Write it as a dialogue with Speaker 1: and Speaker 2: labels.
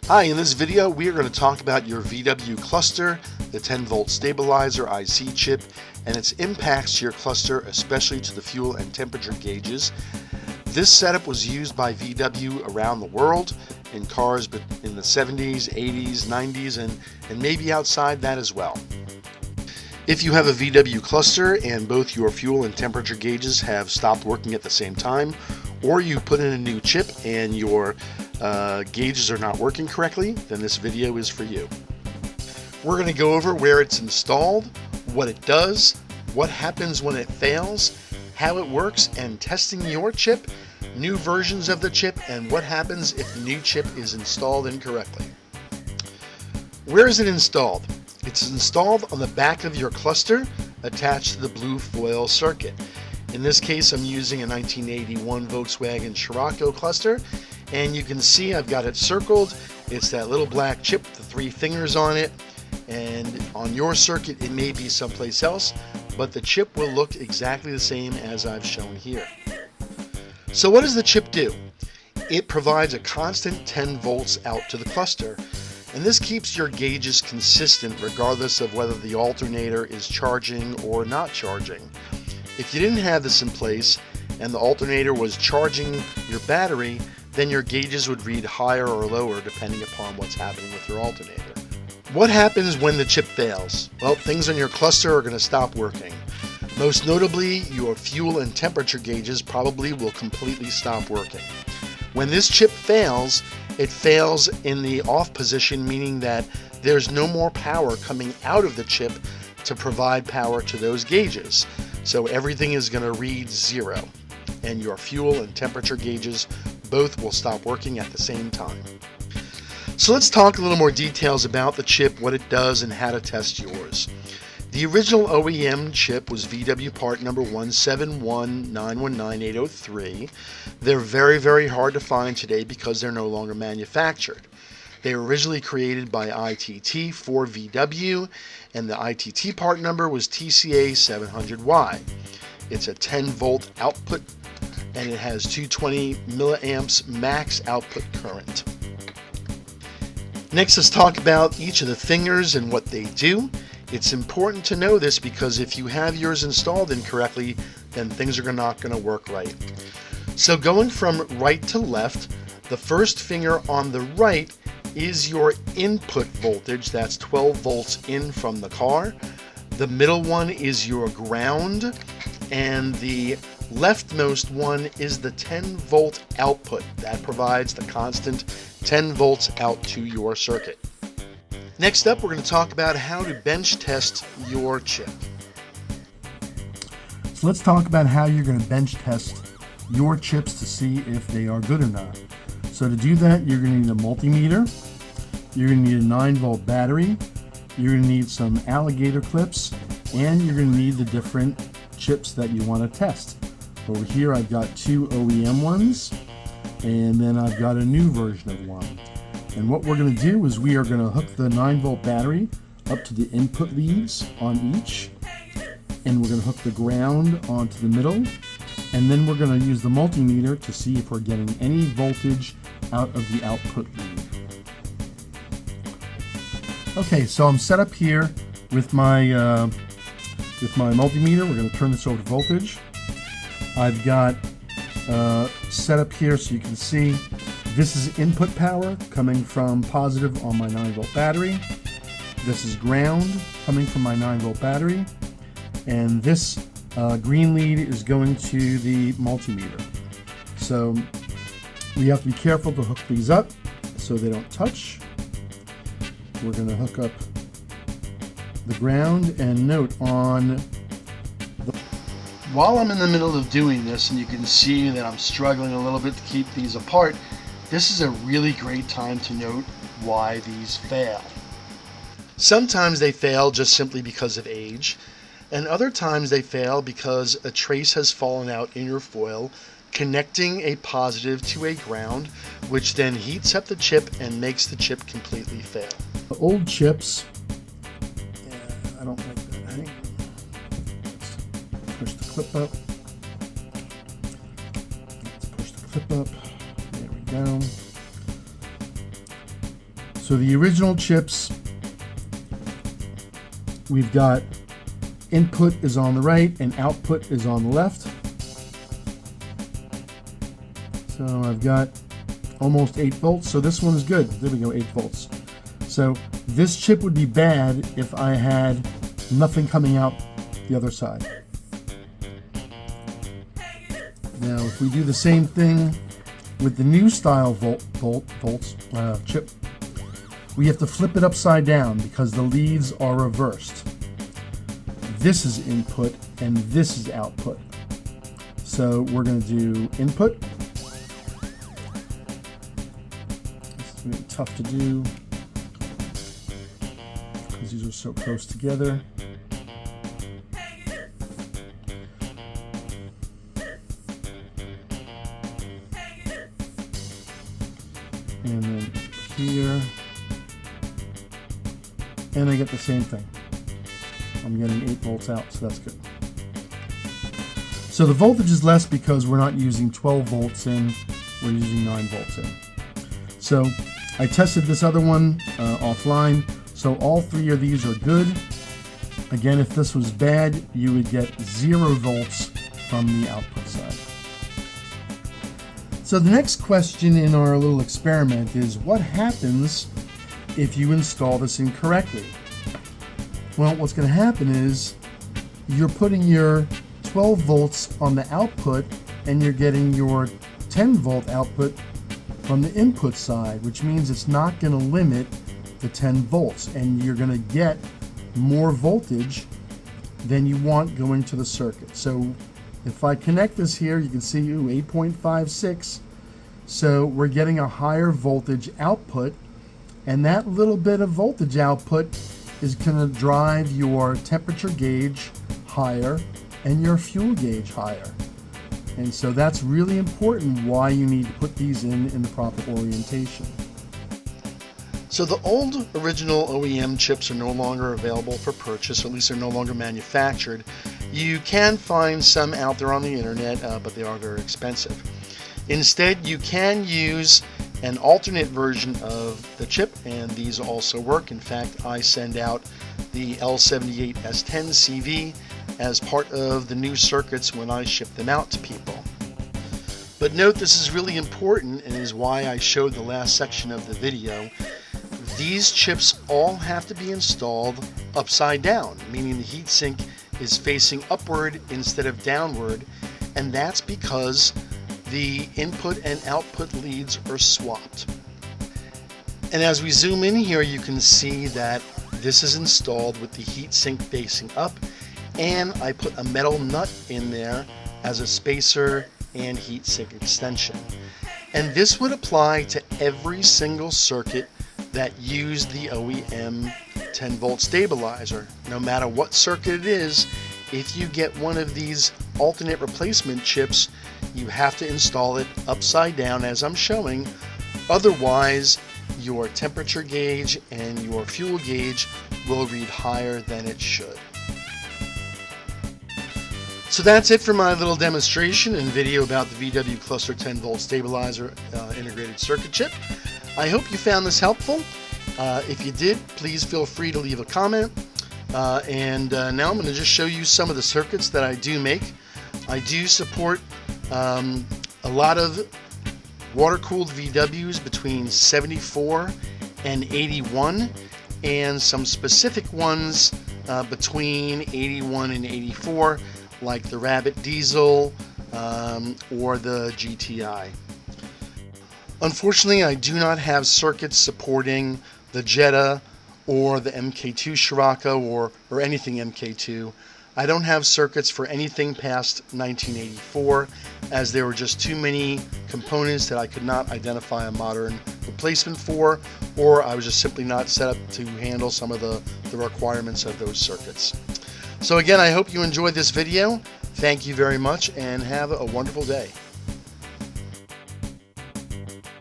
Speaker 1: Hi, in this video we are going to talk about your VW cluster, the 10-volt stabilizer IC chip, and its impacts to your cluster, especially to the fuel and temperature gauges. This setup was used by VW around the world in cars in the 70s, 80s, 90s, and maybe outside that as well. If you have a VW cluster and both your fuel and temperature gauges have stopped working at the same time, or you put in a new chip and your gauges are not working correctly, then this video is for you. We're going to go over where it's installed, what it does, what happens when it fails, how it works, and testing your chip, new versions of the chip, and what happens if the new chip is installed incorrectly. Where is it installed? It's installed on the back of your cluster attached to the blue foil circuit. In this case, I'm using a 1981 Volkswagen Scirocco cluster, and you can see I've got it circled. It's that little black chip with the 3 fingers on it, and on your circuit it may be someplace else, but the chip will look exactly the same as I've shown here. So what does the chip do? It provides a constant 10 volts out to the cluster, and this keeps your gauges consistent regardless of whether the alternator is charging or not charging. If you didn't have this in place and the alternator was charging your battery, then your gauges would read higher or lower depending upon what's happening with your alternator. What happens when the chip fails? Well, things on your cluster are going to stop working. Most notably, your fuel and temperature gauges probably will completely stop working. When this chip fails, it fails in the off position, meaning that there's no more power coming out of the chip to provide power to those gauges. So everything is going to read 0, and your fuel and temperature gauges both will stop working at the same time. So let's talk a little more details about the chip, what it does, and how to test yours. The original OEM chip was VW part number 171919803. They're very, very hard to find today because they're no longer manufactured. They were originally created by ITT for VW, and the ITT part number was TCA700Y. It's a 10 volt output, and it has 220 milliamps max output current. Next, let's talk about each of the fingers and what they do. It's important to know this because if you have yours installed incorrectly, then things are not going to work right. So going from right to left, the first finger on the right is your input voltage. That's 12 volts in from the car. The middle one is your ground, and the leftmost one is the 10 volt output. That provides the constant 10 volts out to your circuit. Next up, we're going to talk about how to bench test your chip.
Speaker 2: So let's talk about how you're going to bench test your chips to see if they are good or not. So to do that, you're going to need a multimeter, you're going to need a 9 volt battery, you're going to need some alligator clips, and you're going to need the different chips that you want to test. Over here I've got 2 OEM ones, and then I've got a new version of one. And what we're going to do is we are going to hook the 9 volt battery up to the input leads on each, and we're going to hook the ground onto the middle, and then we're going to use the multimeter to see if we're getting any voltage out of the output lead. Okay, so I'm set up here with my multimeter. We're going to turn this over to voltage. I've got set up here so you can see this is input power coming from positive on my 9 volt battery. This is ground coming from my 9 volt battery. And this green lead is going to the multimeter. So we have to be careful to hook these up so they don't touch. We're going to hook up the ground, and note on the...
Speaker 1: While I'm in the middle of doing this, and you can see that I'm struggling a little bit to keep these apart, this is a really great time to note why these fail. Sometimes they fail just simply because of age, and other times they fail because a trace has fallen out in your foil connecting a positive to a ground, which then heats up the chip and makes the chip completely fail.
Speaker 2: The old chips, I don't like that. Hang on. Let's push the clip up. Let's push the clip up. There we go. So the original chips, we've got input is on the right and output is on the left. So I've got almost 8 volts, so this one is good. There we go, 8 volts. So this chip would be bad if I had nothing coming out the other side. Now if we do the same thing with the new style chip, we have to flip it upside down because the leads are reversed. This is input and this is output. So we're going to do input. This is going to be tough to do because these are so close together. And then here, and I get the same thing. I'm getting 8 volts out, so that's good. So the voltage is less because we're not using 12 volts in, we're using 9 volts in. So I tested this other one offline, so all 3 of these are good. Again, if this was bad, you would get 0 volts from the output side. So the next question in our little experiment is, what happens if you install this incorrectly? Well, what's going to happen is you're putting your 12 volts on the output and you're getting your 10 volt output from the input side, which means it's not going to limit the 10 volts and you're going to get more voltage than you want going to the circuit. So if I connect this here, you can see 8.56. So we're getting a higher voltage output, and that little bit of voltage output is going to drive your temperature gauge higher and your fuel gauge higher. And so that's really important why you need to put these in the proper orientation.
Speaker 1: So the old original OEM chips are no longer available for purchase, or at least they're no longer manufactured. You can find some out there on the internet, but they are very expensive. Instead, you can use an alternate version of the chip, and these also work. In fact, I send out the L78S10CV as part of the new circuits when I ship them out to people. But note, this is really important and is why I showed the last section of the video. These chips all have to be installed upside down, meaning the heatsink is facing upward instead of downward, and that's because the input and output leads are swapped. And as we zoom in here, you can see that this is installed with the heatsink facing up, and I put a metal nut in there as a spacer and heatsink extension. And this would apply to every single circuit that used the OEM 10 volt stabilizer. No matter what circuit it is, if you get one of these alternate replacement chips, you have to install it upside down as I'm showing. Otherwise, your temperature gauge and your fuel gauge will read higher than it should. So that's it for my little demonstration and video about the VW Cluster 10 volt stabilizer integrated circuit chip. I hope you found this helpful. If you did, please feel free to leave a comment. Now I'm going to just show you some of the circuits that I do make. I do support a lot of water-cooled VWs between 74 and 81, and some specific ones between 81 and 84, like the Rabbit Diesel or the GTI. Unfortunately, I do not have circuits supporting the Jetta or the MK2 Scirocco or anything MK2. I don't have circuits for anything past 1984, as there were just too many components that I could not identify a modern replacement for, or I was just simply not set up to handle some of the requirements of those circuits. So again, I hope you enjoyed this video. Thank you very much and have a wonderful day.